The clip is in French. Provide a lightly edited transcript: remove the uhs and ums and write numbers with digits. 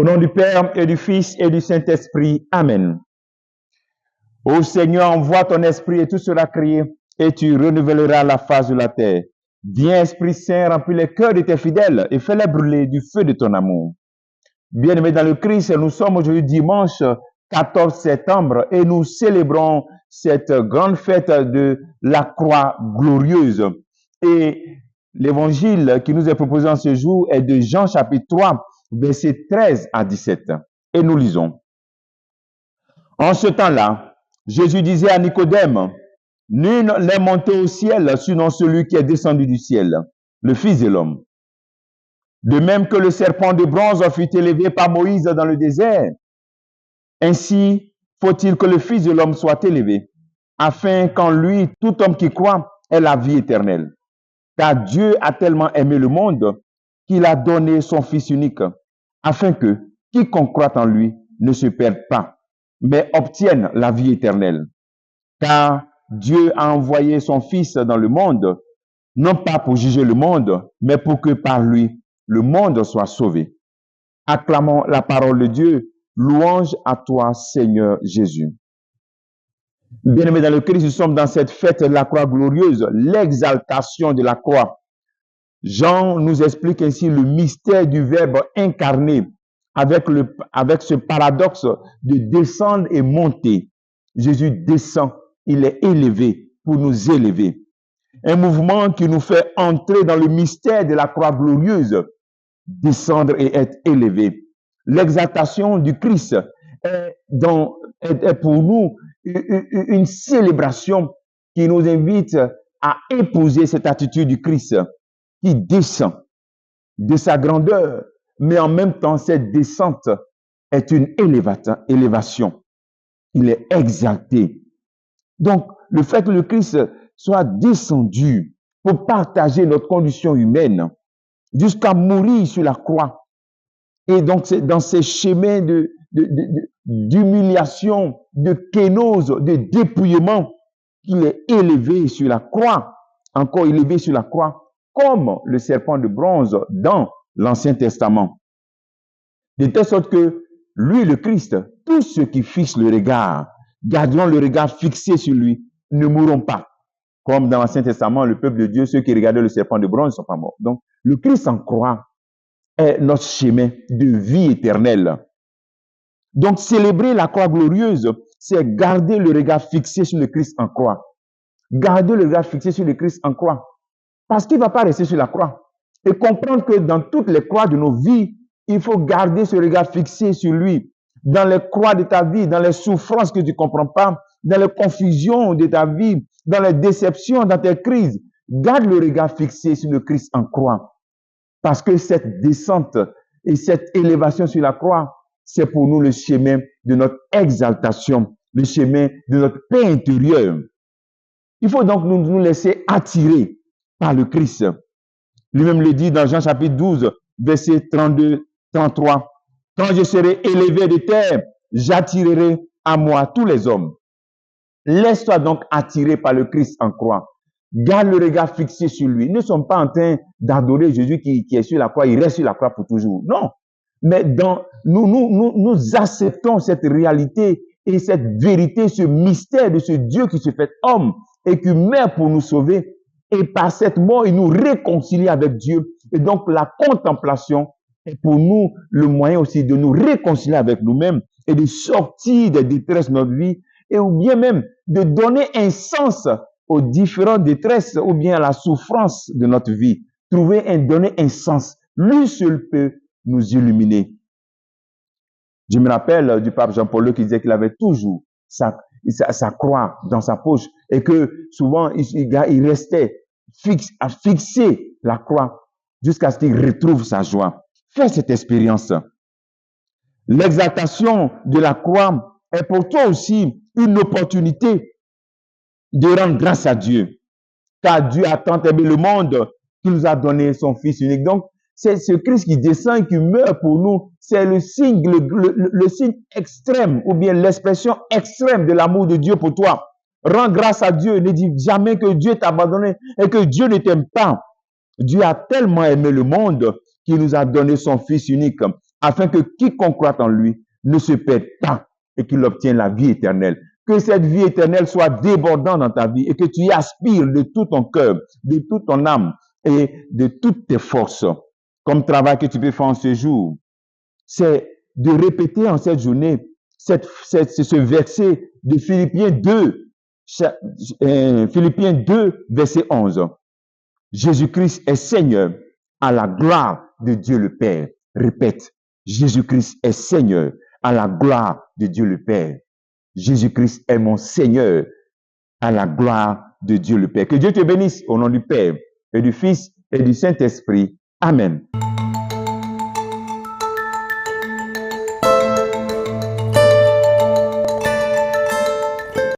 Au nom du Père et du Fils et du Saint-Esprit. Amen. Ô Seigneur, envoie ton esprit et tout sera créé et tu renouvelleras la face de la terre. Viens, Esprit Saint, remplis les cœurs de tes fidèles et fais-les brûler du feu de ton amour. Bien-aimés dans le Christ, nous sommes aujourd'hui dimanche 14 septembre et nous célébrons cette grande fête de la croix glorieuse. Et l'évangile qui nous est proposé en ce jour est de Jean chapitre 3, versets 13 à 17. Et nous lisons. En ce temps-là, Jésus disait à Nicodème, « Nul n'est monté au ciel, sinon celui qui est descendu du ciel, le Fils de l'homme. De même que le serpent de bronze fut élevé par Moïse dans le désert, ainsi faut-il que le Fils de l'homme soit élevé, afin qu'en lui, tout homme qui croit ait la vie éternelle. Car Dieu a tellement aimé le monde qu'il a donné son Fils unique, afin que quiconque croit en lui ne se perde pas, mais obtienne la vie éternelle. Car Dieu a envoyé son Fils dans le monde, non pas pour juger le monde, mais pour que par lui, le monde soit sauvé. Acclamons la parole de Dieu. Louange à toi, Seigneur Jésus. Bien-aimés dans le Christ, nous sommes dans cette fête de la croix glorieuse, l'exaltation de la croix. Jean nous explique ainsi le mystère du Verbe incarné avec ce paradoxe de descendre et monter. Jésus descend, il est élevé pour nous élever. Un mouvement qui nous fait entrer dans le mystère de la croix glorieuse, descendre et être élevé. L'exaltation du Christ est pour nous une célébration qui nous invite à épouser cette attitude du Christ qui descend de sa grandeur, mais en même temps, cette descente est une élévation. Il est exalté. Donc, le fait que le Christ soit descendu pour partager notre condition humaine jusqu'à mourir sur la croix, et donc c'est dans ces chemins d'humiliation, de kénose, de dépouillement qu'il est élevé sur la croix, encore élevé sur la croix, comme le serpent de bronze dans l'Ancien Testament. De telle sorte que lui, le Christ, tous ceux qui fixent le regard, garderont le regard fixé sur lui, ne mourront pas. Comme dans l'Ancien Testament, le peuple de Dieu, ceux qui regardaient le serpent de bronze ne sont pas morts. Donc, le Christ en croix est notre chemin de vie éternelle. Donc, célébrer la croix glorieuse, c'est garder le regard fixé sur le Christ en croix. Garder le regard fixé sur le Christ en croix. Parce qu'il ne va pas rester sur la croix. Et comprendre que dans toutes les croix de nos vies, il faut garder ce regard fixé sur lui. Dans les croix de ta vie, dans les souffrances que tu ne comprends pas, dans les confusions de ta vie, dans les déceptions, dans tes crises, garde le regard fixé sur le Christ en croix. Parce que cette descente et cette élévation sur la croix, c'est pour nous le chemin de notre exaltation, le chemin de notre paix intérieure. Il faut donc nous laisser attirer par le Christ. Lui-même le dit dans Jean chapitre 12, verset 32-33. Quand je serai élevé de terre, j'attirerai à moi tous les hommes. Laisse-toi donc attirer par le Christ en croix. Garde le regard fixé sur lui. Nous ne sommes pas en train d'adorer Jésus qui est sur la croix, il reste sur la croix pour toujours. Non. Mais nous acceptons cette réalité et cette vérité, ce mystère de ce Dieu qui se fait homme et qui meurt pour nous sauver. Et par cette mort, il nous réconcilie avec Dieu. Et donc, la contemplation est pour nous le moyen aussi de nous réconcilier avec nous-mêmes et de sortir des détresses de notre vie et ou bien même de donner un sens aux différentes détresses ou bien à la souffrance de notre vie. Donner un sens. Lui seul peut nous illuminer. Je me rappelle du pape Jean-Paul II qui disait qu'il avait toujours sa croix dans sa poche et que souvent il restait à fixer la croix jusqu'à ce qu'il retrouve sa joie. Fais cette expérience. L'exaltation de la croix est pour toi aussi une opportunité de rendre grâce à Dieu. Car Dieu a tant aimé le monde qu'il nous a donné son Fils unique. Donc, c'est ce Christ qui descend et qui meurt pour nous. C'est le signe, le signe extrême ou bien l'expression extrême de l'amour de Dieu pour toi. Rends grâce à Dieu. Ne dis jamais que Dieu t'a abandonné et que Dieu ne t'aime pas. Dieu a tellement aimé le monde qu'il nous a donné son Fils unique afin que quiconque croit en lui ne se perde pas et qu'il obtienne la vie éternelle. Que cette vie éternelle soit débordante dans ta vie et que tu y aspires de tout ton cœur, de toute ton âme et de toutes tes forces. Comme travail que tu peux faire en ce jour, c'est de répéter en cette journée ce verset de Philippiens 2, verset 11. Jésus-Christ est Seigneur à la gloire de Dieu le Père. Répète, Jésus-Christ est Seigneur à la gloire de Dieu le Père. Jésus-Christ est mon Seigneur à la gloire de Dieu le Père. Que Dieu te bénisse au nom du Père et du Fils et du Saint-Esprit. Amen.